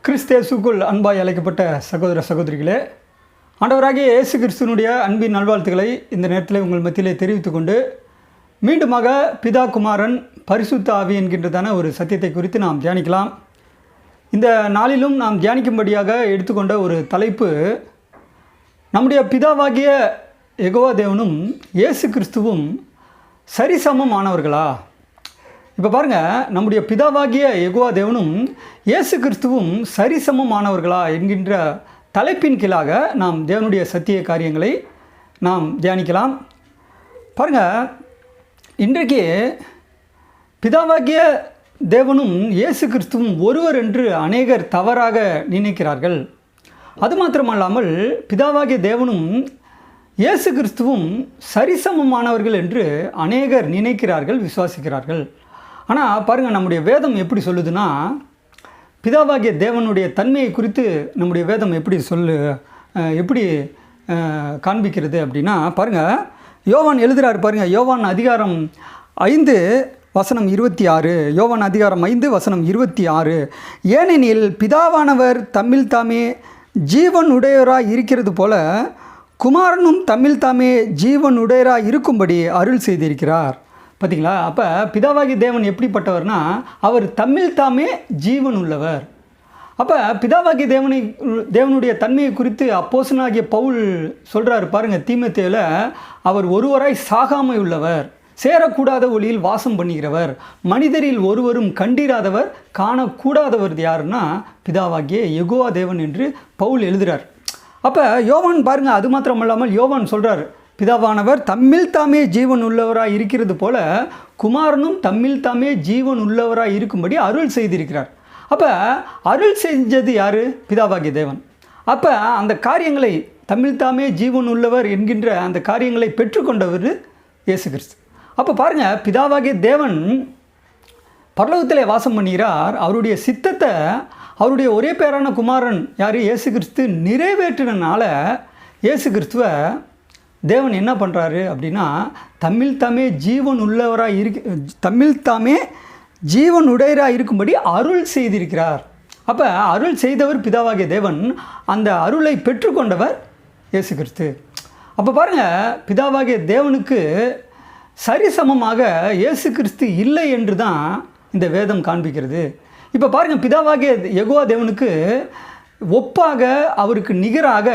கிறிஸ்தேசுக்குள் அன்பாய் அழைக்கப்பட்ட சகோதர சகோதரிகளே, ஆண்டவராகிய இயேசு கிறிஸ்துவனுடைய அன்பின் நல்வாழ்த்துக்களை இந்த நேரத்தில் உங்கள் மத்தியிலே தெரிவித்துக்கொண்டு மீண்டுமாக பிதா குமாரன் பரிசுத்த ஆவி என்கின்றதான ஒரு சத்தியத்தை குறித்து நாம் தியானிக்கலாம். இந்த நாளிலும் நாம் தியானிக்கும்படியாக எடுத்துக்கொண்ட ஒரு தலைப்பு, நம்முடைய பிதாவாகிய யெகோவா தேவனும் இயேசு கிறிஸ்துவும் சரிசமமானவர்களா? இப்போ பாருங்கள், நம்முடைய பிதாவாகிய யெகோவா தேவனும் இயேசு கிறிஸ்துவும் சரிசமமானவர்களா என்கின்ற தலைப்பின் கீழாக நாம் தேவனுடைய சத்திய காரியங்களை நாம் தியானிக்கலாம். பாருங்கள், இன்றைக்கு பிதாவாகிய தேவனும் இயேசு கிறிஸ்துவும் ஒருவர் என்று அநேகர் தவறாக நினைக்கிறார்கள். அது மாத்திரமல்லாமல் பிதாவாகிய தேவனும் இயேசு கிறிஸ்துவும் சரிசமமானவர்கள் என்று அநேகர் நினைக்கிறார்கள், விசுவாசிக்கிறார்கள். ஆனால் பாருங்கள், நம்முடைய வேதம் எப்படி சொல்லுதுன்னா, பிதாவாகிய தேவனுடைய தன்மையை குறித்து நம்முடைய வேதம் எப்படி காண்பிக்கிறது அப்படின்னா, பாருங்கள், யோவான் எழுதுகிறார். பாருங்கள், யோவான் அதிகாரம் 5 வசனம் 26. யோவான் அதிகாரம் 5 வசனம் 26. ஏனெனில் பிதாவானவர் தம்மில் தாமே ஜீவன் உடையவராக இருக்கிறது போல குமாரனும் தம்மில் தாமே ஜீவன் உடையராக இருக்கும்படி அருள் செய்திருக்கிறார். பார்த்தீங்களா? அப்போ பிதாவாகிய தேவன் எப்படிப்பட்டவர்னா, அவர் தம்மில் தாமே ஜீவன் உள்ளவர். அப்போ பிதாவாகிய தேவனுடைய தன்மையை குறித்து அப்போஸ்தலனாகிய பவுல் சொல்கிறார். பாருங்கள், தீமோத்தேயுவில் அவர் ஒருவராய் சாகாமை உள்ளவர், சேரக்கூடாத ஒளியில் வாசம் பண்ணுகிறவர், மனிதரில் ஒருவரும் கண்டிராதவர், காணக்கூடாதவர் யாருன்னா பிதாவாகிய யெகோவா தேவன் என்று பவுல் எழுதுகிறார். அப்போ யோவான் பாருங்கள், அது மாத்திரமல்லாமல் யோவான் சொல்கிறார், பிதாவானவர் தம்மில் தாமே ஜீவன் உள்ளவராக இருக்கிறது போல குமாரனும் தம்மில் தாமே ஜீவன் உள்ளவராக இருக்கும்படி அருள் செய்திருக்கிறார். அப்போ அருள் செஞ்சது யார்? பிதாவாகிய தேவன். அப்போ அந்த காரியங்களை தம்மில் தாமே ஜீவன் உள்ளவர் என்கின்ற அந்த காரியங்களை பெற்றுக்கொண்டவர் இயேசு கிறிஸ்து. அப்போ பாருங்கள், பிதாவாகிய தேவன் பரலோகத்திலே வாசம் பண்ணுகிறார். அவருடைய சித்தத்தை அவருடைய ஒரே பேரான குமாரன் யார்? இயேசு கிறிஸ்து நிறைவேற்றினால இயேசு கிறிஸ்துவை தேவன் என்ன பண்ணுறாரு அப்படின்னா, தம்மில் தாமே ஜீவன் உள்ளவராக தம்மில் தாமே ஜீவன் உடையராக இருக்கும்படி அருள் செய்திருக்கிறார். அப்போ அருள் செய்தவர் பிதாவாகிய தேவன், அந்த அருளை பெற்றுக்கொண்டவர் இயேசு கிறிஸ்து. அப்போ பாருங்கள், பிதாவாகிய தேவனுக்கு சரிசமமாக இயேசு கிறிஸ்து இல்லை என்று தான் இந்த வேதம் காண்பிக்கிறது. இப்போ பாருங்கள், பிதாவாகிய யெகோவா தேவனுக்கு ஒப்பாக, அவருக்கு நிகராக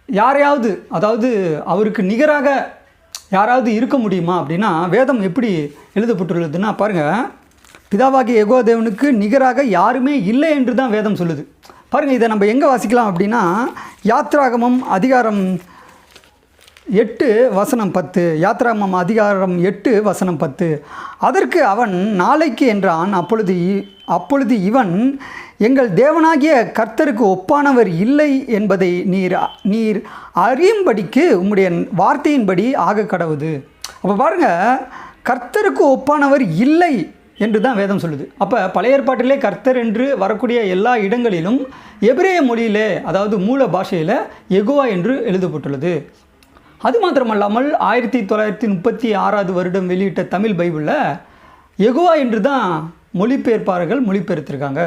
யாரையாவது, அதாவது அவருக்கு நிகராக யாராவது இருக்க முடியுமா அப்படின்னா, வேதம் எப்படி எழுதப்பட்டுள்ளதுன்னா, பாருங்கள், பிதாவாகிய யெகோவா தேவனுக்கு நிகராக யாருமே இல்லை என்று தான் வேதம் சொல்லுது. பாருங்கள், இதை நம்ம எங்கே வாசிக்கலாம் அப்படின்னா, யாத்ராகமம் அதிகாரம் 8 வசனம் 10. யாத்ராகமம் அதிகாரம் 8 வசனம் 10. அதற்கு அவன் நாளைக்கு என்றான். அப்பொழுது இவன், எங்கள் தேவனாகிய கர்த்தருக்கு ஒப்பானவர் இல்லை என்பதை நீர் அறியும்படிக்கு உம்முடைய வார்த்தையின்படி ஆக கடவுது. அப்போ பாருங்கள், கர்த்தருக்கு ஒப்பானவர் இல்லை என்று தான் வேதம் சொல்லுது. அப்போ பழைய ஏற்பாட்டிலே கர்த்தர் என்று வரக்கூடிய எல்லா இடங்களிலும் எபிரேய மொழியிலே, அதாவது மூல பாஷையில் யெகோவா என்று எழுதப்பட்டுள்ளது. அது மாத்திரமல்லாமல் 1936 வருடம் வெளியிட்ட தமிழ் பைபிளில் யெகோவா என்று தான் மொழிபெயர்த்திருக்காங்க.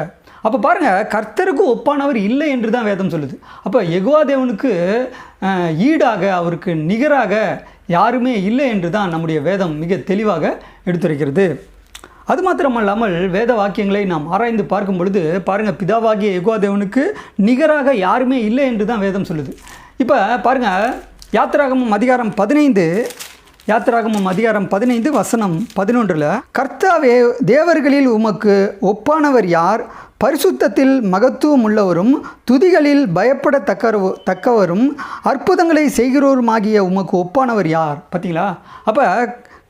அப்போ பாருங்கள், கர்த்தருக்கு ஒப்பானவர் இல்லை என்று தான் வேதம் சொல்லுது. அப்போ யெகோவா தேவனுக்கு ஈடாக, அவருக்கு நிகராக யாருமே இல்லை என்று தான் நம்முடைய வேதம் மிக தெளிவாக எடுத்துரைக்கிறது. அது மாத்திரமல்லாமல் வேத வாக்கியங்களை நாம் ஆராய்ந்து பார்க்கும் பொழுது பாருங்கள், பிதாவாகிய யெகோவா தேவனுக்கு நிகராக யாருமே இல்லை என்று தான் வேதம் சொல்லுது. இப்போ பாருங்கள், யாத்ராகமம் அதிகாரம் 15 வசனம் 11. கர்த்தாவே, தேவர்களில் உமக்கு ஒப்பானவர் யார்? பரிசுத்தத்தில் மகத்துவம் உள்ளவரும் துதிகளில் பயப்படத்தக்கவரும் அற்புதங்களை செய்கிறவருமாகிய உமக்கு ஒப்பானவர் யார்? பார்த்தீங்களா? அப்போ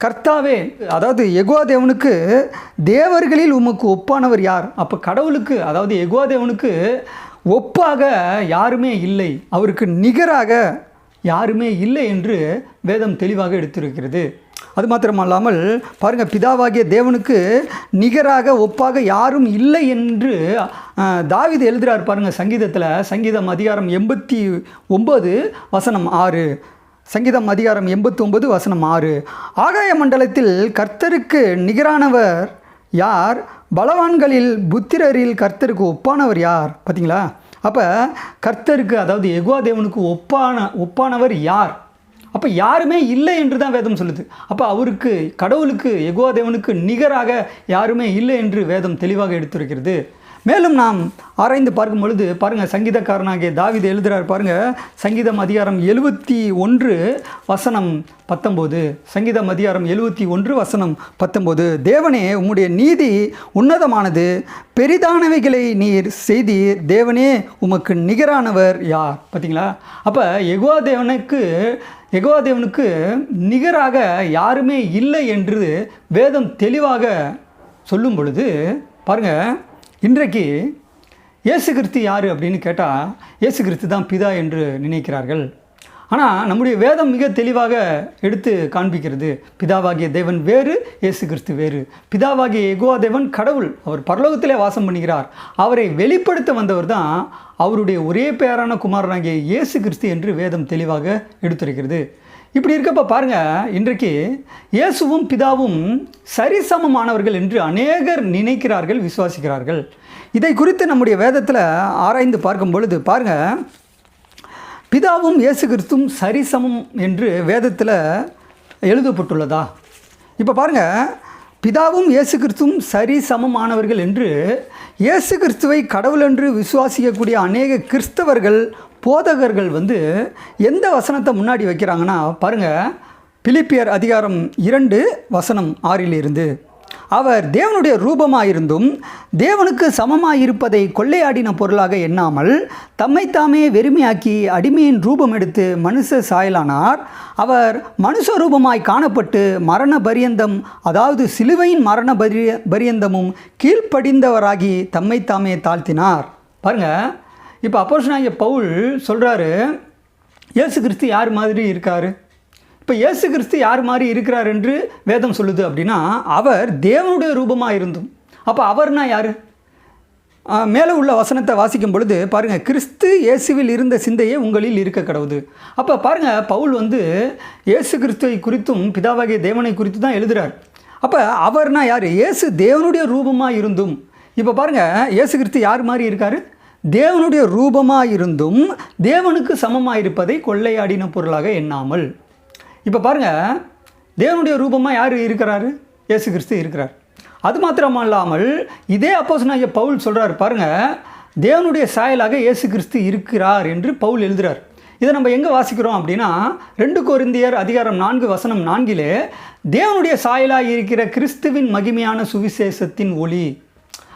கர்த்தாவே, அதாவது யெகோவா தேவனுக்கு தேவர்களில் உமக்கு ஒப்பானவர் யார்? அப்போ கடவுளுக்கு, அதாவது யெகோவா தேவனுக்கு ஒப்பாக யாருமே இல்லை, அவருக்கு நிகராக யாருமே இல்லை என்று வேதம் தெளிவாக எடுத்திருக்கிறது. அது மாத்திரமல்லாமல் பாருங்கள், பிதாவாகிய தேவனுக்கு நிகராக ஒப்பாக யாரும் இல்லை என்று தாவீது எழுதுகிறார். பாருங்கள், சங்கீதம் அதிகாரம் 89 வசனம் 6. சங்கீதம் அதிகாரம் 89 வசனம் 6. ஆகாய மண்டலத்தில் கர்த்தருக்கு நிகரானவர் யார்? பலவான்களில் புத்திரரில் கர்த்தருக்கு ஒப்பானவர் யார்? பார்த்தீங்களா? அப்போ கர்த்தருக்கு, அதாவது யெகோவா தேவனுக்கு ஒப்பானவர் யார்? அப்போ யாருமே இல்லை என்று தான் வேதம் சொல்லுது. அப்போ அவருக்கு, கடவுளுக்கு, யெகோவா தேவனுக்கு நிகராக யாருமே இல்லை என்று வேதம் தெளிவாக எடுத்துரைக்கிறது. மேலும் நாம் ஆராய்ந்து பார்க்கும் பொழுது பாருங்கள், சங்கீதக்காரனாகிய தாவீது எழுதுகிறார் பாருங்கள். சங்கீதம் அதிகாரம் 71 வசனம் 19. சங்கீதம் அதிகாரம் 71 வசனம் 19. தேவனே, உம்முடைய நீதி உன்னதமானது, பெரிதானவைகளை நீர் செய்தீர். தேவனே, உமக்கு நிகரானவர் யார்? பார்த்தீங்களா? அப்போ யெகோவா தேவனுக்கு நிகராக யாருமே இல்லை என்று வேதம் தெளிவாக சொல்லும் பொழுது பாருங்கள், இன்றைக்கு இயேசு கிறிஸ்து யார் அப்படின்னு கேட்டால் இயேசு கிறிஸ்து தான் பிதா என்று நினைக்கிறார்கள். ஆனால் நம்முடைய வேதம் மிக தெளிவாக எடுத்து காண்பிக்கிறது. பிதாவாகிய தேவன் வேறு, இயேசு கிறிஸ்து வேறு. பிதாவாகிய யெகோவா தேவன் கடவுள், அவர் பரலோகத்திலே வாசம் பண்ணுகிறார். அவரை வெளிப்படுத்த வந்தவர் தான் அவருடைய ஒரே பேரான குமாரனாகிய இயேசு கிறிஸ்து என்று வேதம் தெளிவாக எடுத்துரைக்கிறது. இப்படி இருக்கப்போ பாருங்கள், இன்றைக்கு இயேசுவும் பிதாவும் சரிசமமானவர்கள் என்று அநேகர் நினைக்கிறார்கள், விசுவாசிக்கிறார்கள். இதை குறித்து நம்முடைய வேதத்தில் ஆராய்ந்து பார்க்கும் பொழுது பாருங்கள், பிதாவும் இயேசு கிறிஸ்துவும் சரிசமம் என்று வேதத்தில் எழுதப்பட்டுள்ளதா? இப்போ பாருங்கள், பிதாவும் இயேசு கிறிஸ்துவும் சரிசமமானவர்கள் என்று இயேசு கிறிஸ்துவை கடவுள் என்று விசுவாசிக்கக்கூடிய அநேக கிறிஸ்தவர்கள், போதகர்கள் எந்த வசனத்தை முன்னாடி வைக்கிறாங்கன்னா பாருங்கள், பிலிப்பியர் அதிகாரம் 2 வசனம் 6 அவர் தேவனுடைய ரூபமாயிருந்தும் தேவனுக்கு சமமாயிருப்பதை கொள்ளையாடின பொருளாக எண்ணாமல் தம்மைத்தாமே வெறுமையாக்கி அடிமையின் ரூபம் எடுத்து மனுஷ சாயலானார். அவர் மனுஷ ரூபமாய் காணப்பட்டு மரண பரியந்தம், அதாவது சிலுவையின் மரண பரியந்தமும் கீழ்ப்படிந்தவராகி தம்மைத்தாமே தாழ்த்தினார். பாருங்கள், இப்போ அப்போஸ்தலனாகிய பவுல் சொல்கிறாரு, இயேசு கிறிஸ்து யார் மாதிரி இருக்கார்? இப்போ இயேசு கிறிஸ்து யார் மாதிரி இருக்கிறார் என்று வேதம் சொல்லுது அப்படின்னா, அவர் தேவனுடைய ரூபமாக இருந்தும். அப்போ அவர்னா யார்? மேலே உள்ள வசனத்தை வாசிக்கும் பொழுது பாருங்கள், கிறிஸ்து இயேசுவில் இருந்த சிந்தையே உங்களில் இருக்க கடவுது. அப்போ பாருங்கள், பவுல் இயேசு கிறிஸ்துவை குறித்தும் பிதாவாகிய தேவனை குறித்து தான் எழுதுகிறார். அப்போ அவர்னா யார்? இயேசு தேவனுடைய ரூபமாக இருந்தும். இப்போ பாருங்கள், இயேசு கிறிஸ்து யார் மாதிரி இருக்கார்? தேவனுடைய ரூபமாக இருந்தும் தேவனுக்கு சமமாக இருப்பதை கொள்ளையாடின பொருளாக எண்ணாமல். இப்போ பாருங்கள், தேவனுடைய ரூபமாக யார் இருக்கிறாரு? இயேசு கிறிஸ்து இருக்கிறார். அது மாத்திரமல்லாமல் இதே அப்போஸ்தலனாகிய பவுல் சொல்கிறார் பாருங்கள், தேவனுடைய சாயலாக இயேசு கிறிஸ்து இருக்கிறார் என்று பவுல் எழுதுகிறார். இதை நம்ம எங்கே வாசிக்கிறோம் அப்படின்னா 2 கொரிந்தியர் அதிகாரம் 4 வசனம் 4 தேவனுடைய சாயலாக இருக்கிற கிறிஸ்துவின் மகிமையான சுவிசேஷத்தின் ஒளி.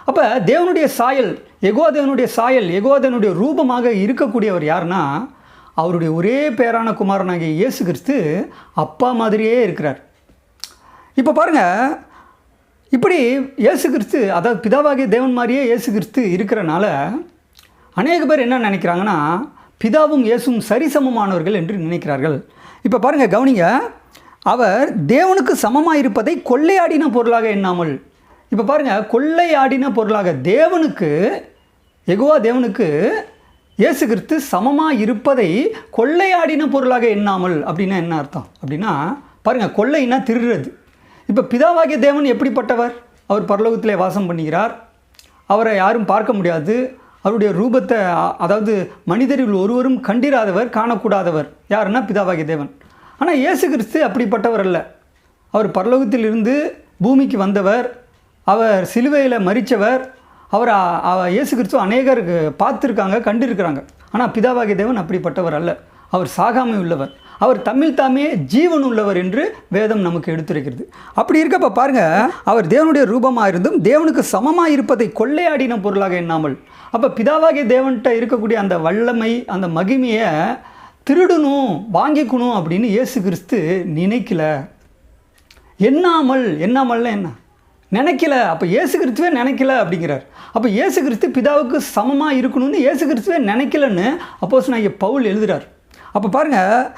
அப்போ தேவனுடைய சாயல், யெகோவா தேவனுடைய சாயல், யெகோவா தேவனுடைய ரூபமாக இருக்கக்கூடியவர் யாருன்னா அவருடைய ஒரே பேரான குமாரனாகிய இயேசு கிறிஸ்து அப்பா மாதிரியே இருக்கிறார். இப்போ பாருங்கள், இப்படி இயேசு கிறிஸ்து, அதாவது பிதாவாகிய தேவன் மாதிரியே இயேசு கிறிஸ்து இருக்கிறனால அநேக பேர் என்ன நினைக்கிறாங்கன்னா பிதாவும் இயேசுவும் சரிசமமானவர்கள் என்று நினைக்கிறார்கள். இப்போ பாருங்கள், கவனிங்க, அவர் தேவனுக்கு சமமாக இருப்பதை கொள்ளையாடின பொருளாக எண்ணாமல். இப்போ பாருங்கள், கொள்ளையாடின பொருளாக தேவனுக்கு, யெகோவா தேவனுக்கு இயேசு கிறிஸ்து சமமாக இருப்பதை கொள்ளையாடின பொருளாக எண்ணாமல். அப்படின்னா என்ன அர்த்தம் அப்படின்னா பாருங்கள், கொள்ளைன்னா திருடுறது. இப்போ பிதாவாகிய தேவன் எப்படிப்பட்டவர்? அவர் பரலோகத்திலே வாசம் பண்ணுகிறார். அவரை யாரும் பார்க்க முடியாது. அவருடைய ரூபத்தை, அதாவது மனிதரில் ஒருவரும் கண்டிராதவர், காணக்கூடாதவர். யாருன்னா பிதாவாகிய தேவன். ஆனால் இயேசு கிறிஸ்து அப்படிப்பட்டவர் அல்ல. அவர் பரலோகத்திலிருந்து பூமிக்கு வந்தவர். அவர் சிலுவையில் மரித்தவர். இயேசு கிறிஸ்து அநேகர் பார்த்துருக்காங்க, கண்டிருக்கிறாங்க. ஆனால் பிதாவாகிய தேவன் அப்படிப்பட்டவர் அல்ல. அவர் சாகாமை உள்ளவர். அவர் தம்மில் தாமே ஜீவன் உள்ளவர் என்று வேதம் நமக்கு எடுத்துரைக்கிறது. அப்படி இருக்கப்போ பாருங்கள், அவர் தேவனுடைய ரூபமாக இருந்தும் தேவனுக்கு சமமாக இருப்பதை கொள்ளையாடின பொருளாக எண்ணாமல். அப்போ பிதாவாகிய தேவன்கிட்ட இருக்கக்கூடிய அந்த வல்லமை, அந்த மகிமையை திருடணும், வாங்கிக்கணும் அப்படின்னு இயேசு கிறிஸ்து நினைக்கல. எண்ணாமல்னா என்ன? நினைக்கல. அப்போ இயேசு கிறிஸ்துவே நினைக்கல அப்படிங்கிறார். அப்போ இயேசு கிறிஸ்து பிதாவுக்கு சமமாக இருக்கணும்னு இயேசு கிறிஸ்துவே நினைக்கலன்னு அப்போஸ்தலனாகிய பவுல் எழுதுகிறார். அப்போ பாருங்கள்,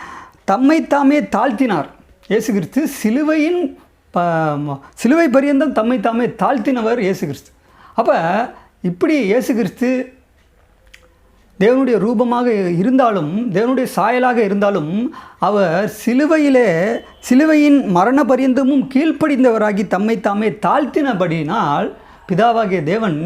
தம்மைத்தாமே தாழ்த்தினார். இயேசு கிறிஸ்து சிலுவை பரியந்தம் தம்மைத்தாமே தாழ்த்தினவர் இயேசு கிறிஸ்து. அப்போ இப்படி இயேசு கிறிஸ்து தேவனுடைய ரூபமாக இருந்தாலும், தேவனுடைய சாயலாக இருந்தாலும், அவர் சிலுவையின் மரண பரியந்தமும் கீழ்ப்படிந்தவராகி தம்மை தாமே தாழ்த்தினபடினால் பிதாவாகிய தேவன்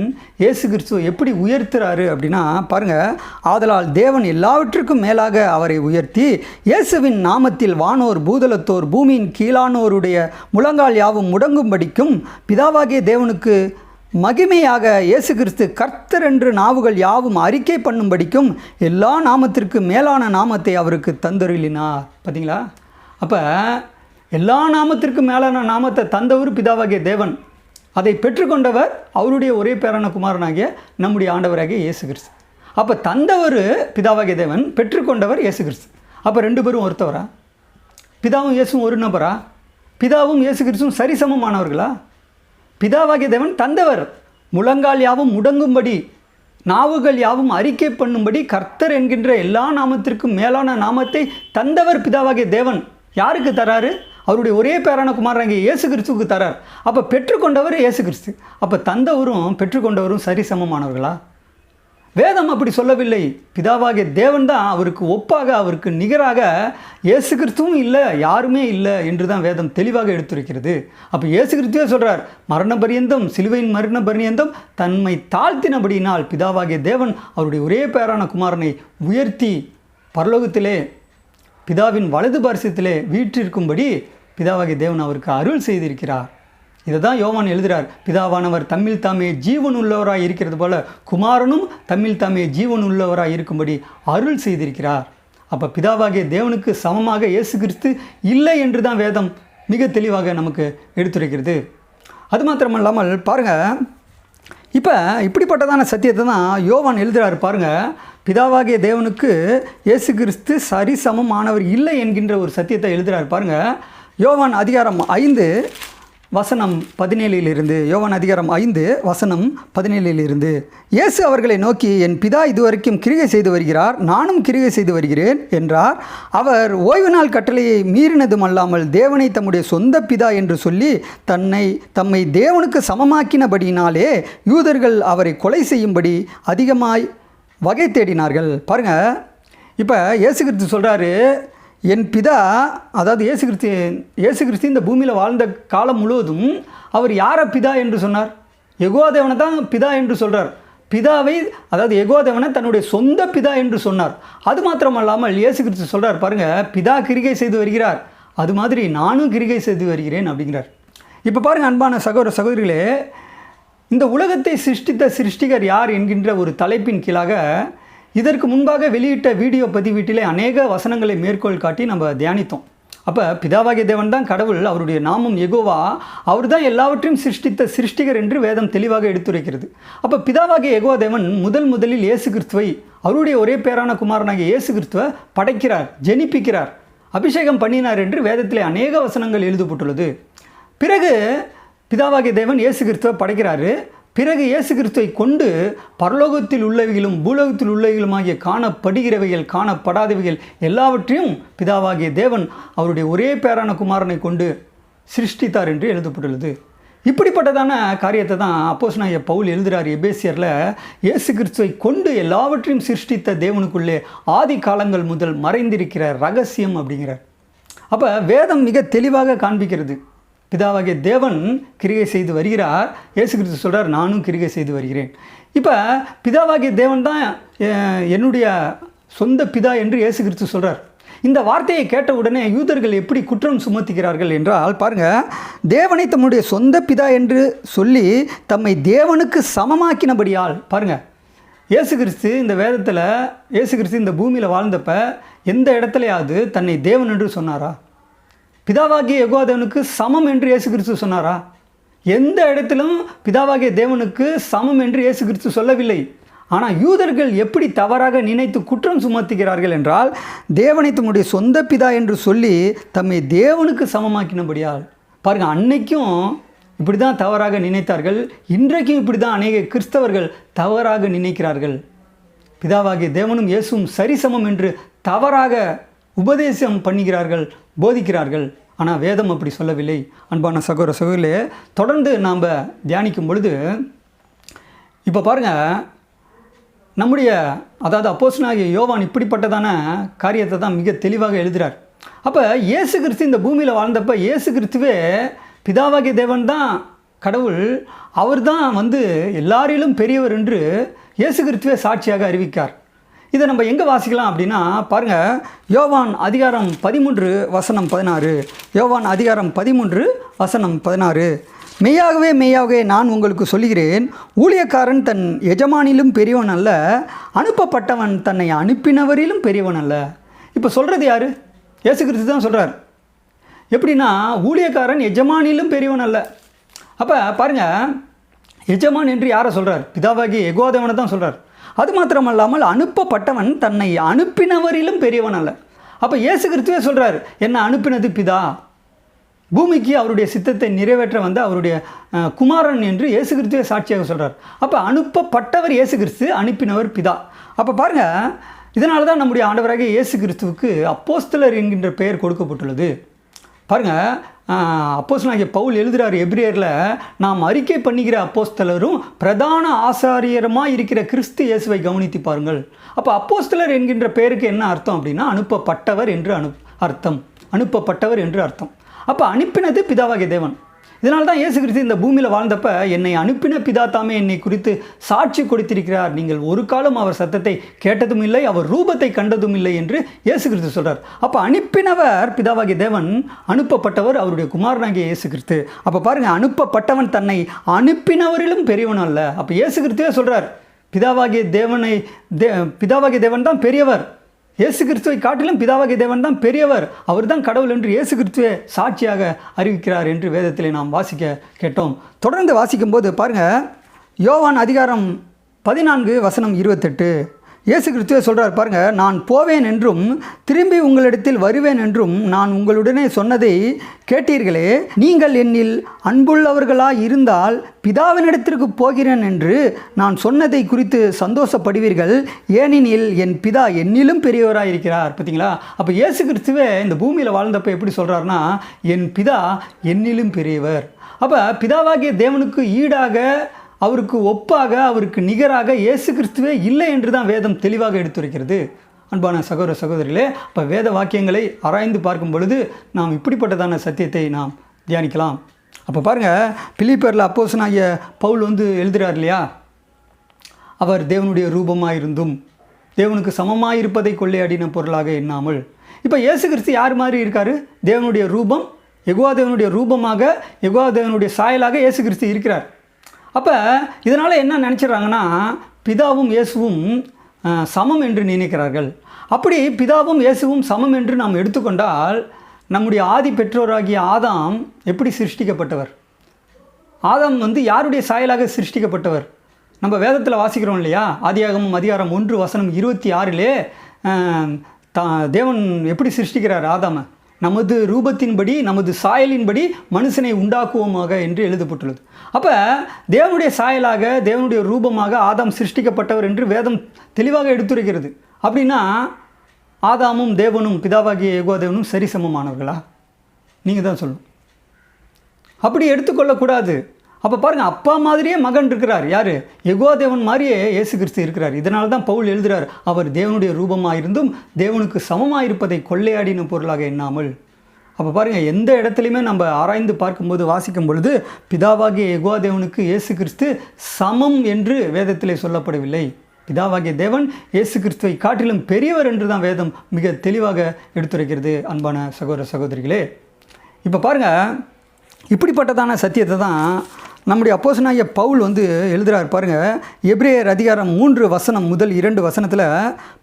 இயேசு கிறிஸ்துவை எப்படி உயர்த்துறாரு அப்படின்னா பாருங்கள், ஆதலால் தேவன் எல்லாவற்றுக்கும் மேலாக அவரை உயர்த்தி இயேசுவின் நாமத்தில் வானோர் பூதலத்தோர் பூமியின் கீழானோருடைய முழங்கால் யாவும் முடங்கும்படிக்கும் பிதாவாகிய தேவனுக்கு மகிமையாக இயேசு கிறிஸ்து கர்த்தர் என்று நாவுகள் யாவும் அறிக்கை பண்ணும்படிக்கும் எல்லா நாமத்திற்கு மேலான நாமத்தை அவருக்கு தந்தருளினார். பார்த்தீங்களா? அப்போ எல்லா நாமத்திற்கு மேலான நாமத்தை தந்தவர் பிதாவாகிய தேவன். அதை பெற்றுக்கொண்டவர் அவருடைய ஒரே பேரான குமாரனாகிய நம்முடைய ஆண்டவராகிய இயேசு கிறிஸ்து. அப்போ தந்தவர் பிதாவாகிய தேவன், பெற்றுக்கொண்டவர் இயேசு கிறிஸ்து. அப்போ ரெண்டு பேரும் ஒருத்தவரா? பிதாவும் இயேசுவும் ஒரு நபரா? பிதாவும் இயேசு கிறிஸ்துவும் சரிசமமானவர்களா? பிதாவாகிய தேவன் தந்தவர், முழங்கால் யாவும் முடங்கும்படி, நாவுகள் யாவும் அறிக்கை பண்ணும்படி கர்த்தர் என்கின்ற எல்லா நாமத்திற்கும் மேலான நாமத்தை தந்தவர் பிதாவாகிய தேவன். யாருக்கு தராரு? அவருடைய ஒரே பேரான குமாரனாகிய இயேசு கிறிஸ்துவுக்கு தரார். அப்போ பெற்றுக்கொண்டவர் இயேசு கிறிஸ்து. அப்போ தந்தவரும் பெற்றுக்கொண்டவரும் சரிசமமானவர்களா? வேதம் அப்படி சொல்லவில்லை. பிதாவாகிய தேவன் தான் அவருக்கு ஒப்பாக, அவருக்கு நிகராக இயேசு கிறிஸ்துவும் இல்லை, யாருமே இல்லை என்று தான் வேதம் தெளிவாக எடுத்துரைக்கிறது. அப்போ இயேசு கிறிஸ்துவே சொல்கிறார், மரண பரியந்தம், சிலுவையின் மரண பரியந்தம் தன்மை தாழ்த்தினபடியினால் பிதாவாகிய தேவன் அவருடைய ஒரே பேரான குமாரனை உயர்த்தி பரலோகத்திலே பிதாவின் வலது பார்சத்திலே வீற்றிருக்கும்படி பிதாவாகிய தேவன் அவருக்கு அருள் செய்திருக்கிறார். இதை தான் யோவான் எழுதுகிறார். பிதாவானவர் தம்மில் தாமே ஜீவன் உள்ளவராய் இருக்கிறது போல குமாரனும் தம்மில் தாமே ஜீவன் உள்ளவராய் இருக்கும்படி அருள் செய்திருக்கிறார். அப்போ பிதாவாகிய தேவனுக்கு சமமாக இயேசு கிறிஸ்து இல்லை என்று தான் வேதம் மிக தெளிவாக நமக்கு எடுத்துரைக்கிறது. அது மாத்திரமல்லாமல் பாருங்கள், இப்போ இப்படிப்பட்டதான சத்தியத்தை தான் யோவான் எழுதுகிறார். பாருங்கள், பிதாவாகிய தேவனுக்கு இயேசு கிறிஸ்து சரிசமமானவர் இல்லை என்கின்ற ஒரு சத்தியத்தை எழுதுகிறார். பாருங்கள், யோவான் அதிகாரம் 5 வசனம் 17 யோவான் அதிகாரம் 5 வசனம் 17 இயேசு அவர்களை நோக்கி, என் பிதா இதுவரைக்கும் கிரிகை செய்து வருகிறார், நானும் கிரிகை செய்து வருகிறேன் என்றார். அவர் ஓய்வு நாள் கட்டளையை மீறினதும் அல்லாமல் தேவனை தம்முடைய சொந்த பிதா என்று சொல்லி தம்மை தேவனுக்கு சமமாக்கினபடியினாலே யூதர்கள் அவரை கொலை செய்யும்படி அதிகமாய் வகை தேடினார்கள். பாருங்கள், இப்போ இயேசு கிறிஸ்து சொல்கிறாரு, என் பிதா, அதாவது இயேசு கிறிஸ்து இந்த பூமியில் வாழ்ந்த காலம் முழுவதும் அவர் யாரை பிதா என்று சொன்னார்? யெகோவா தேவனை தான் பிதா என்று சொல்கிறார். பிதாவை, அதாவது யெகோவா தேவனை தன்னுடைய சொந்த பிதா என்று சொன்னார். அது மாத்திரமல்லாமல் இயேசு கிறிஸ்து சொல்கிறார், பாருங்கள், பிதா கிரிகை செய்து வருகிறார், அது மாதிரி நானும் கிரிகை செய்து வருகிறேன் அப்படிங்கிறார். இப்போ பாருங்கள் அன்பான சகோதர சகோதரிகளே, இந்த உலகத்தை சிருஷ்டித்த சிருஷ்டிகர் யார் என்கின்ற ஒரு தலைப்பின் கீழாக இதற்கு முன்பாக வெளியிட்ட வீடியோ பதிவீட்டிலே அநேக வசனங்களை மேற்கோள் காட்டி நம்ம தியானித்தோம். அப்போ பிதாவாகிய தேவன் தான் கடவுள், அவருடைய நாமம் யெகோவா, அவர் தான் எல்லாவற்றையும் சிருஷ்டித்த சிருஷ்டிகர் என்று வேதம் தெளிவாக எடுத்துரைக்கிறது. அப்போ பிதாவாகிய யெகோவா தேவன் முதலில் இயேசு கிறிஸ்துவை, அவருடைய ஒரே பேரான குமாரனாகிய இயேசு கிறிஸ்துவை படைக்கிறார், ஜெனிப்பிக்கிறார், அபிஷேகம் பண்ணினார் என்று வேதத்திலே அநேக வசனங்கள் எழுதப்பட்டுள்ளது. பிறகு பிதாவாகிய தேவன் இயேசு கிறிஸ்துவை படைக்கிறாரு. பிறகு இயேசு கிறிஸ்துவை கொண்டு பரலோகத்தில் உள்ளவைகளும் பூலோகத்தில் உள்ளவைகளுமாகிய காணப்படுகிறவைகள் காணப்படாதவைகள் எல்லாவற்றையும் பிதாவாகிய தேவன் அவருடைய ஒரே பேரான குமாரனை கொண்டு சிருஷ்டித்தார் என்று எழுதப்பட்டுள்ளது. இப்படிப்பட்டதான காரியத்தை தான் அப்போஸ்தலனாகிய பவுல் எழுதுகிறார் எபேசியரில், இயேசு கிறிஸ்துவை கொண்டு எல்லாவற்றையும் சிருஷ்டித்த தேவனுக்குள்ளே ஆதி காலங்கள் முதல் மறைந்திருக்கிற ரகசியம் அப்படிங்கிறார். அப்போ வேதம் மிக தெளிவாக காண்பிக்கிறது, பிதாவாகிய தேவன் கிரிகை செய்து வருகிறார். இயேசு கிறிஸ்து சொல்கிறார், நானும் கிரிகை செய்து வருகிறேன். இப்போ பிதாவாகிய தேவன் தான் என்னுடைய சொந்த பிதா என்று இயேசு கிறிஸ்து சொல்கிறார். இந்த வார்த்தையை கேட்ட உடனே யூதர்கள் எப்படி குற்றம் சுமத்துகிறார்கள் என்றால், பாருங்கள், தேவனை தம்முடைய சொந்த பிதா என்று சொல்லி தம்மை தேவனுக்கு சமமாக்கினபடியால். பாருங்கள், இயேசு கிறிஸ்து இந்த வேதத்தில், இயேசு கிறிஸ்து இந்த பூமியில் வாழ்ந்தப்ப எந்த இடத்துலையாவது தன்னை தேவன் என்று சொன்னாரா? பிதாவாகிய யெகோவா தேவனுக்கு சமம் என்று இயேசு கிறிஸ்து சொன்னாரா? எந்த இடத்திலும் பிதாவாகிய தேவனுக்கு சமம் என்று இயேசு கிறிஸ்து சொல்லவில்லை. ஆனால் யூதர்கள் எப்படி தவறாக நினைத்து குற்றம் சுமத்துகிறார்கள் என்றால், தேவனை தம்முடைய சொந்த பிதா என்று சொல்லி தம்மை தேவனுக்கு சமமாக்கினபடியால். பாருங்கள், அன்னைக்கும் இப்படி தான் தவறாக நினைத்தார்கள், இன்றைக்கும் இப்படி தான் அநேக கிறிஸ்தவர்கள் தவறாக நினைக்கிறார்கள். பிதாவாகிய தேவனும் இயேசுவும் சரிசமம் என்று தவறாக உபதேசம் பண்ணுகிறார்கள், போதிக்கிறார்கள். ஆனால் வேதம் அப்படி சொல்லவில்லை. அன்பான சகோதர சகோதரிகளே, தொடர்ந்து நாம் தியானிக்கும் பொழுது இப்போ பாருங்கள், நம்முடைய அதாவது அப்போஸ்தலனாகிய யோவான் இப்படிப்பட்டதான காரியத்தை தான் மிக தெளிவாக எழுதுகிறார். அப்போ இயேசு கிறிஸ்து இந்த பூமியில் வாழ்ந்தப்போ இயேசு கிறிஸ்துவே பிதாவாகிய தேவன் தான் கடவுள், அவர் தான் எல்லாரிலும் பெரியவர் என்று இயேசு கிறிஸ்துவே சாட்சியாக அறிவிக்கார். இதை நம்ம எங்கே வாசிக்கலாம் அப்படின்னா பாருங்கள், யோவான் அதிகாரம் 13 வசனம் 16. யோவான் அதிகாரம் 13 வசனம் 16. மெய்யாகவே மெய்யாகவே நான் உங்களுக்கு சொல்லுகிறேன், ஊழியக்காரன் தன் எஜமானிலும் பெரியவன் அல்ல, அனுப்பப்பட்டவன் தன்னை அனுப்பினவரிலும் பெரியவன் அல்ல. இப்போ சொல்கிறது யார்? இயேசு கிறிஸ்து தான் சொல்கிறார். எப்படின்னா ஊழியக்காரன் எஜமானிலும் பெரியவன் அல்ல. அப்போ பாருங்கள், எஜமான் என்று யாரை சொல்கிறார்? பிதாவாகிய யெகோவா தேவனை தான் சொல்கிறார். அது மாத்திரமல்லாமல் அனுப்பப்பட்டவன் தன்னை அனுப்பினவரிலும் பெரியவன் அல்ல. அப்போ இயேசு கிறிஸ்துவே சொல்கிறார், என்னை அனுப்பினது பிதா, பூமிக்கு அவருடைய சித்தத்தை நிறைவேற்ற அவருடைய குமாரன் என்று இயேசு கிறிஸ்துவே சாட்சியாக சொல்கிறார். அப்போ அனுப்பப்பட்டவர் இயேசு கிறிஸ்து, அனுப்பினவர் பிதா. அப்போ பாருங்கள், இதனால தான் நம்முடைய ஆண்டவராகிய இயேசு கிறிஸ்துவுக்கு அப்போஸ்தலர் என்கின்ற பெயர் கொடுக்கப்பட்டுள்ளது. பாருங்கள், அப்போஸ்தலனாகிய பவுல் எழுதுகிறார் எபிரேயரில், நாம் அறிக்கை பண்ணுகிற அப்போஸ்தலரும் பிரதான ஆசாரியருமாக இருக்கிற கிறிஸ்து இயேசுவை கவனித்து பாருங்கள். அப்போ அப்போஸ்தலர் என்கின்ற பெயருக்கு என்ன அர்த்தம் அப்படின்னா அனுப்பப்பட்டவர் என்று அர்த்தம். அனுப்பப்பட்டவர் என்று அர்த்தம். அப்போ அனுப்பினது பிதாவாகிய தேவன். இதனால தான் இயேசு கிறிஸ்து இந்த பூமியில் வாழ்ந்தப்ப என்னை அனுப்பின பிதா தாமே என்னை குறித்து சாட்சி கொடுத்திருக்கிறார், நீங்கள் ஒரு காலம் அவர் சத்தத்தை கேட்டதும் இல்லை, அவர் ரூபத்தை கண்டதும் இல்லை என்று இயேசு கிறிஸ்து சொல்கிறார். அப்போ அனுப்பினவர் பிதாவாகிய தேவன், அனுப்பப்பட்டவர் அவருடைய குமாரனாகிய இயேசு கிறிஸ்து. அப்போ பாருங்கள், அனுப்பப்பட்டவன் தன்னை அனுப்பினவரிலும் பெரியவன் அல்ல. அப்போ இயேசு கிறிஸ்துவே சொல்கிறார், பிதாவாகிய தேவன் தான் பெரியவர், இயேசு கிறிஸ்துவை காட்டிலும் பிதாவாகிய தேவன் தான் பெரியவர், அவர் தான் கடவுள் என்று இயேசு கிறிஸ்துவே சாட்சியாக அறிவிக்கிறார் என்று வேதத்திலே நாம் வாசிக்க கேட்டோம். தொடர்ந்து வாசிக்கும்போது பாருங்கள், யோவான் அதிகாரம் 14 வசனம் 28. இயேசு கிறிஸ்துவே சொல்கிறார் பாருங்கள், நான் போவேன் என்றும் திரும்பி உங்களிடத்தில் வருவேன் என்றும் நான் உங்களுடனே சொன்னதை கேட்டீர்களே, நீங்கள் என்னில் அன்புள்ளவர்களாய் இருந்தால் பிதாவினிடத்திற்கு போகிறேன் என்று நான் சொன்னதை குறித்து சந்தோஷப்படுவீர்கள், ஏனெனில் என் பிதா என்னிலும் பெரியவராக இருக்கிறார். பார்த்தீங்களா? அப்போ இயேசு கிறிஸ்துவே இந்த பூமியில் வாழ்ந்தப்போ எப்படி சொல்கிறாருன்னா, என் பிதா என்னிலும் பெரியவர். அப்போ பிதாவாகிய தேவனுக்கு ஈடாக, அவருக்கு ஒப்பாக, அவருக்கு நிகராக இயேசு கிறிஸ்துவே இல்லை என்று தான் வேதம் தெளிவாக எடுத்துரைக்கிறது. அன்பான சகோதர சகோதரிகளே, இப்போ வேத வாக்கியங்களை ஆராய்ந்து பார்க்கும் பொழுது நாம் இப்படிப்பட்டதான சத்தியத்தை நாம் தியானிக்கலாம். அப்போ பாருங்கள், பிலிப்பியரில் அப்போஸ்தலனாகிய பவுல் எழுதுகிறார் இல்லையா, அவர் தேவனுடைய ரூபமாக இருந்தும் தேவனுக்கு சமமாக இருப்பதை கொள்ளையடின பொருளாக எண்ணாமல். இப்போ இயேசு கிறிஸ்து யார் மாதிரி இருக்கார்? தேவனுடைய ரூபம், யெகோவா தேவனுடைய ரூபமாக, யெகோவா தேவனுடைய சாயலாக இயேசு கிறிஸ்து இருக்கிறார். அப்போ இதனால் என்ன நினச்சிட்றாங்கன்னா, பிதாவும் இயேசுவும் சமம் என்று நினைக்கிறார்கள். அப்படி பிதாவும் இயேசுவும் சமம் என்று நாம் எடுத்துக்கொண்டால், நம்முடைய ஆதி பெற்றோராகிய ஆதாம் எப்படி சிருஷ்டிக்கப்பட்டவர்? ஆதாம் யாருடைய சாயலாக சிருஷ்டிக்கப்பட்டவர்? நம்ம வேதத்தில் வாசிக்கிறோம் இல்லையா, ஆதியாகமம் அதிகாரம் 1 வசனம் 26 தேவன் எப்படி சிருஷ்டிக்கிறார் ஆதாமை? நமது ரூபத்தின்படி, நமது சாயலின்படி மனுஷனை உண்டாக்குவோமாக என்று எழுதப்பட்டுள்ளது. அப்போ தேவனுடைய சாயலாக, தேவனுடைய ரூபமாக ஆதாம் சிருஷ்டிக்கப்பட்டவர் என்று வேதம் தெளிவாக எடுத்துரைக்கிறது. அப்படின்னா ஆதாமும் தேவனும், பிதாவாகிய யெகோவா தேவனும் சரிசமமானவர்களா? நீங்கள் தான் சொல்லணும். அப்படி எடுத்துக்கொள்ளக்கூடாது. அப்போ பாருங்கள், அப்பா மாதிரியே மகன் இருக்கிறார். யார்? யெகோவா தேவன் மாதிரியே இயேசு கிறிஸ்து இருக்கிறார். இதனால தான் பவுல் எழுதுகிறார், அவர் தேவனுடைய ரூபமாக இருந்தும் தேவனுக்கு சமமாக இருப்பதை கொள்ளையாடின பொருளாக எண்ணாமல். அப்போ பாருங்கள், எந்த இடத்துலையுமே நம்ம ஆராய்ந்து பார்க்கும்போது, வாசிக்கும் பொழுது பிதாவாகிய யெகோவா தேவனுக்கு இயேசு கிறிஸ்து சமம் என்று வேதத்திலே சொல்லப்படவில்லை. பிதாவாகிய தேவன் இயேசு கிறிஸ்துவை காட்டிலும் பெரியவர் என்று தான் வேதம் மிக தெளிவாக எடுத்துரைக்கிறது. அன்பான சகோதர சகோதரிகளே, இப்போ பாருங்கள், இப்படிப்பட்டதான சத்தியத்தை தான் நம்முடைய அப்போஸ்தலனாகிய பவுல் எழுதுகிறார். பாருங்கள், எபிரேயர் அதிகாரம் 3 வசனம் முதல் 2 வசனத்தில்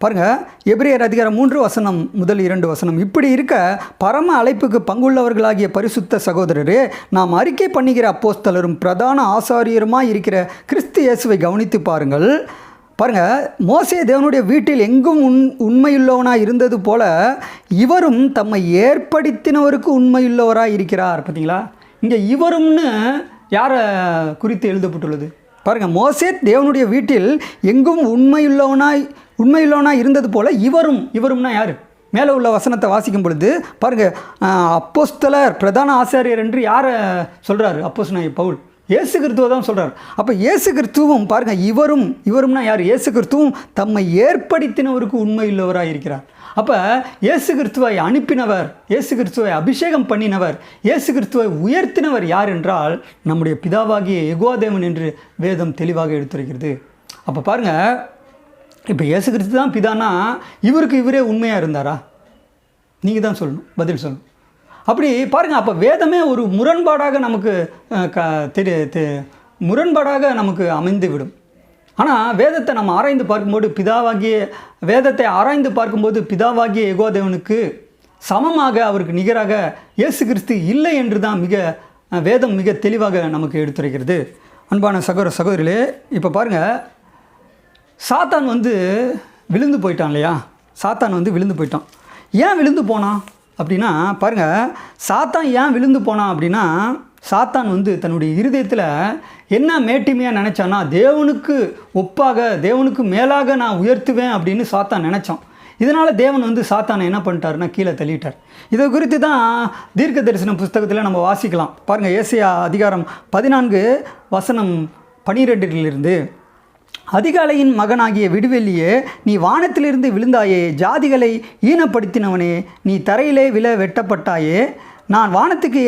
பாருங்கள், எபிரேயர் அதிகாரம் 3 வசனம் முதல் 2 வசனம். இப்படி இருக்க பரம அழைப்புக்கு பங்குள்ளவர்களாகிய பரிசுத்த சகோதரரே, நாம் அறிக்கை பண்ணுகிற அப்போஸ்தலரும் பிரதான ஆசாரியருமாய் இருக்கிற கிறிஸ்து இயேசுவை கவனித்து பாருங்கள். பாருங்கள், மோசே தேவனுடைய வீட்டில் எங்கும் உண்மையுள்ளவனாக இருந்தது போல இவரும் தம்மை ஏற்படுத்தினவருக்கு உண்மையுள்ளவராக இருக்கிறார். பார்த்தீங்களா? இங்கே இவரும்னு யாரை குறித்து எழுதப்பட்டுள்ளது பாருங்கள். மோசே தேவனுடைய வீட்டில் எங்கும் உண்மையுள்ளவனாய் இருந்தது போல இவரும்னா யார்? மேலே உள்ள வசனத்தை வாசிக்கும் பொழுது பாருங்கள், அப்போஸ்தலர் பிரதான ஆசாரியர் என்று யாரை சொல்கிறாரு அப்போஸ்தலனாகிய பவுல்? இயேசு கிறிஸ்துவ தான் சொல்கிறார். அப்போ இயேசு கிறிஸ்துவும் பாருங்கள், இவரும்னா யார்? இயேசு கிறிஸ்துவும் தம்மை ஏற்படுத்தினவருக்கு உண்மையுள்ளவராக இருக்கிறார். அப்போ இயேசு கிறிஸ்துவை அனுப்பினவர், இயேசு கிறிஸ்துவை அபிஷேகம் பண்ணினவர், இயேசு கிறிஸ்துவை உயர்த்தினவர் யார் என்றால் நம்முடைய பிதாவாகிய யெகோவா தேவன் என்று வேதம் தெளிவாக எடுத்துரைக்கிறது. அப்போ பாருங்கள், இப்போ இயேசு கிறிஸ்து தான் பிதானா இவருக்கு இவரே உண்மையாக இருந்தாரா? நீங்கள் தான் சொல்லணும், பதில் சொல்லணும். அப்படி பாருங்கள், அப்போ வேதமே ஒரு முரண்பாடாக நமக்கு முரண்பாடாக நமக்கு அமைந்து விடும். ஆனால் வேதத்தை நம்ம ஆராய்ந்து பார்க்கும்போது வேதத்தை ஆராய்ந்து பார்க்கும்போது பிதாவாகிய யெகோவா தேவனுக்கு சமமாக அவருக்கு நிகராக இயேசு கிறிஸ்து இல்லை என்று தான் வேதம் மிக தெளிவாக நமக்கு எடுத்துரைக்கிறது. அன்பான சகோதர சகோதரிகளே, இப்போ பாருங்கள், சாத்தான் விழுந்து போயிட்டான் இல்லையா? சாத்தான் விழுந்து போயிட்டான். ஏன் விழுந்து போனான் அப்படின்னா பாருங்கள், சாத்தான் ஏன் விழுந்து போனான் அப்படின்னா, சாத்தான் தன்னுடைய இருதயத்தில் என்ன மேட்டிமையாக நினச்சான்னா, தேவனுக்கு ஒப்பாக, தேவனுக்கு மேலாக நான் உயர்த்துவேன் அப்படின்னு சாத்தான் நினச்சான். இதனால் தேவன் சாத்தானை என்ன பண்ணிட்டாருன்னா கீழே தள்ளிட்டார். இதை குறித்து தான் தீர்க்க தரிசனம் புஸ்தகத்தில் நம்ம வாசிக்கலாம். பாருங்கள், ஏசாயா அதிகாரம் 14 வசனம் 12 அதிகாலையின் மகனாகிய விடுவெள்ளியே, நீ வானத்திலிருந்து விழுந்தாயே, ஜாதிகளை ஈனப்படுத்தினவனே, நீ தரையிலே வெட்டப்பட்டாயே, நான் வானத்துக்கு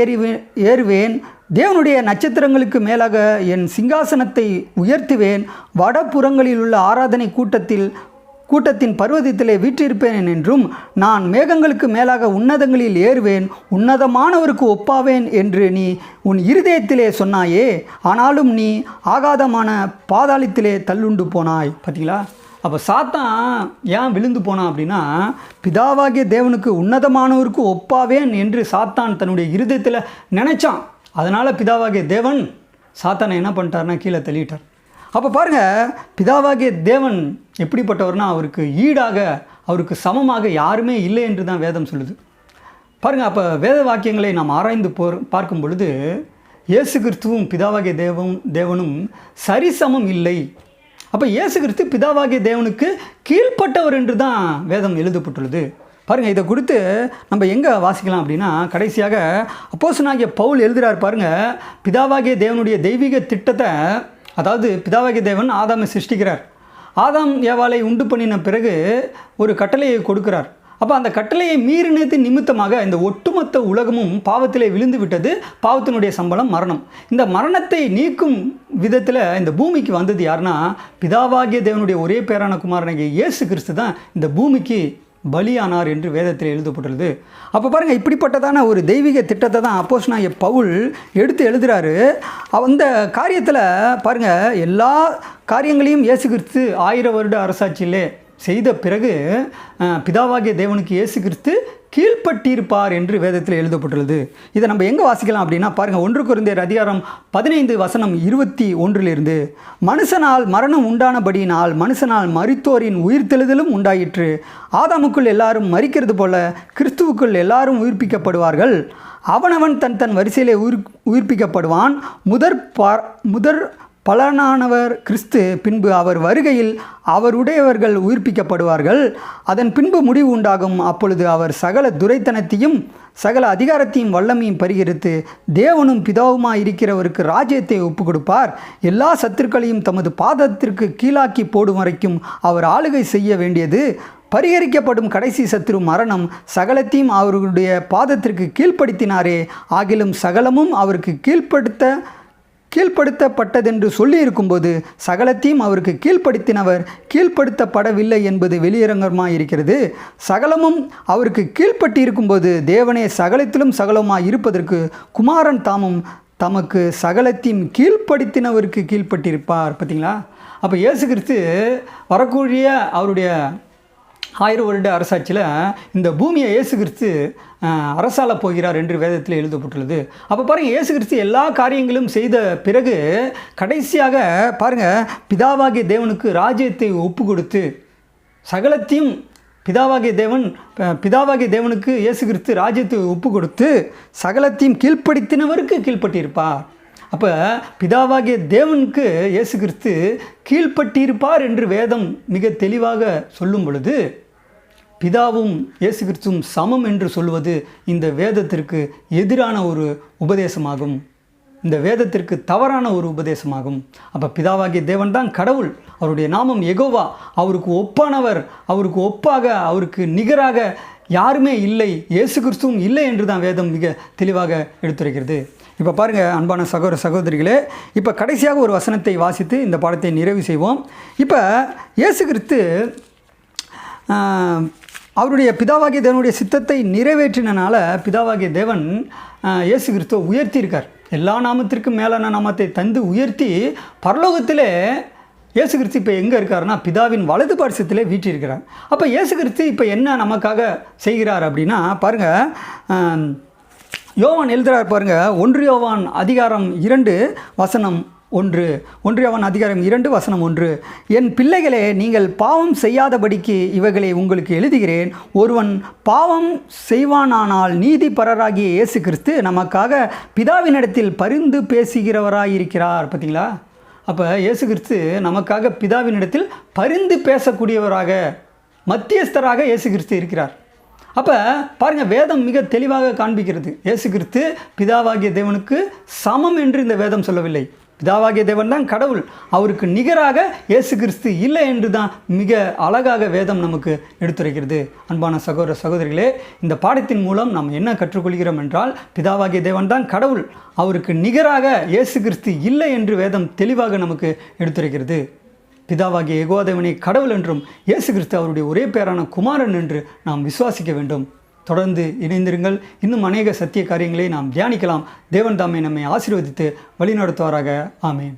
ஏறுவேன், தேவனுடைய நட்சத்திரங்களுக்கு மேலாக என் சிங்காசனத்தை உயர்த்துவேன், வடபுறங்களில் உள்ள ஆராதனை கூட்டத்தின் பர்வதத்திலே வீற்றிருப்பேன் என்றும், நான் மேகங்களுக்கு மேலாக உன்னதங்களில் ஏறுவேன், உன்னதமானவருக்கு ஒப்பாவேன் என்று நீ உன் இருதயத்திலே சொன்னாயே, ஆனாலும் நீ ஆகாதமான பாதாளத்திலே தள்ளுண்டு போனாய். பார்த்தீங்களா? அப்போ சாத்தான் ஏன் விழுந்து போனான் அப்படின்னா, பிதாவாகிய தேவனுக்கு உன்னதமானவருக்கு ஒப்பாவேன் என்று சாத்தான் தன்னுடைய இருதயத்தில் நினைச்சான். அதனால் பிதாவாகிய தேவன் சாத்தானை என்ன பண்ணிட்டார்னா கீழே தள்ளிட்டார். அப்போ பாருங்கள், பிதாவாகிய தேவன் எப்படிப்பட்டவர்னா, அவருக்கு ஈடாக, அவருக்கு சமமாக யாருமே இல்லை என்று தான் வேதம் சொல்லுது. பாருங்கள், அப்போ வேத வாக்கியங்களை நாம் ஆராய்ந்து பார்க்கும் பொழுது இயேசு கிறிஸ்துவும் பிதாவாகிய தேவனும் சரிசமம் இல்லை. அப்போ இயேசு கிறிஸ்து பிதாவாகிய தேவனுக்கு கீழ்ப்பட்டவர் என்று தான் வேதம் எழுதப்பட்டுள்ளது. பாருங்கள், இதை குறித்து நம்ம எங்கே வாசிக்கலாம் அப்படின்னா, கடைசியாக அப்போஸ்தலனாகிய பவுல் எழுதுகிறார். பாருங்கள், பிதாவாகிய தேவனுடைய தெய்வீக திட்டத்தை, அதாவது பிதாவாகிய தேவன் ஆதாமை சிருஷ்டிக்கிறார். ஆதாம் ஏவாளை உண்டு பண்ணின பிறகு ஒரு கட்டளையை கொடுக்கிறார். அப்போ அந்த கட்டளையை மீறினது நிமித்தமாக இந்த ஒட்டுமொத்த உலகமும் பாவத்திலே விழுந்து விட்டது. பாவத்தினுடைய சம்பளம் மரணம். இந்த மரணத்தை நீக்கும் விதத்தில் இந்த பூமிக்கு வந்தது யாருன்னா, பிதாவாகிய தேவனுடைய ஒரே பேரான குமாரனாகிய இயேசு கிறிஸ்து தான் இந்த பூமிக்கு பலியானார் என்று வேதத்தில் எழுதப்பட்டுள்ளது. அப்போ பாருங்கள், இப்படிப்பட்டதான ஒரு தெய்வீக திட்டத்தை தான் அப்போஸ்தலனாகிய பவுல் எடுத்து எழுதுகிறாரு. அந்த காரியத்தில் பாருங்கள், எல்லா காரியங்களையும் இயேசு கிறிஸ்து 1000 வருட அரசாட்சியிலே செய்த பிறகு பிதாவாகிய தேவனுக்கு இயேசு கிறிஸ்து கீழ்ப்பட்டிருப்பார் என்று வேதத்தில் எழுதப்பட்டுள்ளது. இதை நம்ம எங்கே வாசிக்கலாம் அப்படின்னா பாருங்கள், 1 கொரிந்தியர் அதிகாரம் 15 வசனம் 21 மனுஷனால் மரணம் உண்டானபடியினால் மனுஷனால் மரித்தோரின் உயிர்த்தெழுதலும் உண்டாயிற்று. ஆதாமுக்குள் எல்லாரும் மரிக்கிறது போல கிறிஸ்துவுக்குள் எல்லாரும் உயிர்ப்பிக்கப்படுவார்கள். அவனவன் தன் வரிசையிலே உயிர்ப்பிக்கப்படுவான். முதற் பலனானவர் கிறிஸ்து, பின்பு அவர் வருகையில் அவருடையவர்கள் உயிர்ப்பிக்கப்படுவார்கள். அதன் பின்பு முடிவு உண்டாகும். அப்பொழுது அவர் சகல துரைத்தனத்தையும் சகல அதிகாரத்தையும் வல்லமையும் பரிகரித்து தேவனும் பிதாவுமாய் இருக்கிறவருக்கு ராஜ்யத்தை ஒப்பு கொடுப்பார். எல்லா சத்துருக்களையும் தமது பாதத்திற்கு கீழாக்கி போடும் வரைக்கும் அவர் ஆளுகை செய்ய வேண்டியது. பரிகரிக்கப்படும் கடைசி சத்துரு மரணம். சகலத்தையும் அவருடைய பாதத்திற்கு கீழ்ப்படுத்தினாரே, ஆகிலும் சகலமும் அவருக்கு கீழ்ப்படுத்தப்பட்டதென்று சொல்லியிருக்கும்போது சகலத்தையும் அவருக்கு கீழ்ப்படுத்தினவர் கீழ்ப்படுத்தப்படவில்லை என்பது வெளியரங்கமாக இருக்கிறது. சகலமும் அவருக்கு கீழ்ப்பட்டிருக்கும்போது தேவனே சகலத்திலும் சகலமாய் இருப்பதற்கு குமாரன் தாமும் தமக்கு சகலத்தையும் கீழ்ப்படுத்தினவருக்கு கீழ்ப்பட்டிருப்பார். பார்த்தீங்களா? அப்போ இயேசு கிறிஸ்து வரக்கூடிய அவருடைய 1000 வருட அரசாட்சியில் இந்த பூமியை இயேசு கிறிஸ்து அரசாள போகிறார் என்று வேதத்தில் எழுதப்பட்டுள்ளது. அப்போ பாருங்கள், இயேசு கிறிஸ்து எல்லா காரியங்களும் செய்த பிறகு கடைசியாக பாருங்கள், பிதாவாகிய தேவனுக்கு ராஜ்யத்தை ஒப்பு கொடுத்து சகலத்தையும் பிதாவாகிய தேவனுக்கு இயேசு கிறிஸ்து ராஜ்யத்தை ஒப்பு கொடுத்து சகலத்தையும் கீழ்ப்படுத்தினவருக்கு கீழ்ப்பட்டிருப்பார். அப்போ பிதாவாகிய தேவனுக்கு இயேசு கிறிஸ்து கீழ்ப்பட்டிருப்பார் என்று வேதம் மிக தெளிவாக சொல்லும் பொழுது, பிதாவும் இயேசு கிறிஸ்துவும் சமம் என்று சொல்வது இந்த வேதத்திற்கு எதிரான ஒரு உபதேசமாகும். இந்த வேதத்திற்கு தவறான ஒரு உபதேசமாகும். அப்போ பிதாவாகிய தேவன் தான் கடவுள், அவருடைய நாமம் யெகோவா, அவருக்கு ஒப்பானவர், அவருக்கு ஒப்பாக, அவருக்கு நிகராக யாருமே இல்லை, இயேசு கிறிஸ்துவும் இல்லை என்று தான் வேதம் மிக தெளிவாக எடுத்துரைக்கிறது. இப்போ பாருங்கள் அன்பான சகோதர சகோதரிகளே, இப்போ கடைசியாக ஒரு வசனத்தை வாசித்து இந்த பாடத்தை நிறைவு செய்வோம். இப்போ இயேசு கிறிஸ்து அவருடைய பிதாவாகிய தேவனுடைய சித்தத்தை நிறைவேற்றினால பிதாவாகிய தேவன் இயேசு கிறிஸ்துவை உயர்த்தியிருக்கார். எல்லா நாமத்திற்கும் மேலான நாமத்தை தந்து உயர்த்தி பரலோகத்திலே இயேசு கிறிஸ்து இப்போ எங்கே இருக்காருன்னா பிதாவின் வலது பார்சத்திலே வீற்றிருக்கிறார். அப்போ இயேசு கிறிஸ்து இப்போ என்ன நமக்காக செய்கிறார் அப்படின்னா பாருங்கள், யோவான் எழுதுகிறார் பாருங்கள், 1 யோவான் அதிகாரம் 2 வசனம் 1, 1 யோவான் அதிகாரம் 2 வசனம் 1, என் பிள்ளைகளே, நீங்கள் பாவம் செய்யாதபடிக்கு இவைகளை உங்களுக்கு எழுதுகிறேன். ஒருவன் பாவம் செய்வானானால் நீதிபரராகிய இயேசு கிறிஸ்து நமக்காக பிதாவினிடத்தில் பரிந்து பேசுகிறவராயிருக்கிறார். பார்த்தீங்களா? அப்போ இயேசு கிறிஸ்து நமக்காக பிதாவினிடத்தில் பரிந்து பேசக்கூடியவராக, மத்தியஸ்தராக இயேசு கிறிஸ்து இருக்கிறார். அப்போ பாருங்கள், வேதம் மிக தெளிவாக காண்பிக்கிறது, இயேசு கிறிஸ்து பிதாவாகிய தேவனுக்கு சமம் என்று இந்த வேதம் சொல்லவில்லை. பிதாவாகிய தேவன் தான் கடவுள், அவருக்கு நிகராக இயேசு கிறிஸ்து இல்லை என்று தான் மிக அழகாக வேதம் நமக்கு எடுத்துரைக்கிறது. அன்பான சகோதர சகோதரிகளே, இந்த பாடத்தின் மூலம் நாம் என்ன கற்றுக்கொள்கிறோம் என்றால், பிதாவாகிய தேவன் தான் கடவுள், அவருக்கு நிகராக இயேசு கிறிஸ்து இல்லை என்று வேதம் தெளிவாக நமக்கு எடுத்துரைக்கிறது. பிதாவாகிய யெகோவா தேவனை கடவுள் என்றும் இயேசு கிறிஸ்து அவருடைய ஒரே பேரான குமாரன் என்று நாம் விசுவாசிக்க வேண்டும். தொடர்ந்து இணைந்திருங்கள். இன்னும் அநேக சத்திய காரியங்களை நாம் தியானிக்கலாம். தேவன் தாமே நம்மை ஆசீர்வதித்து வழிநடத்துவாராக. ஆமென்.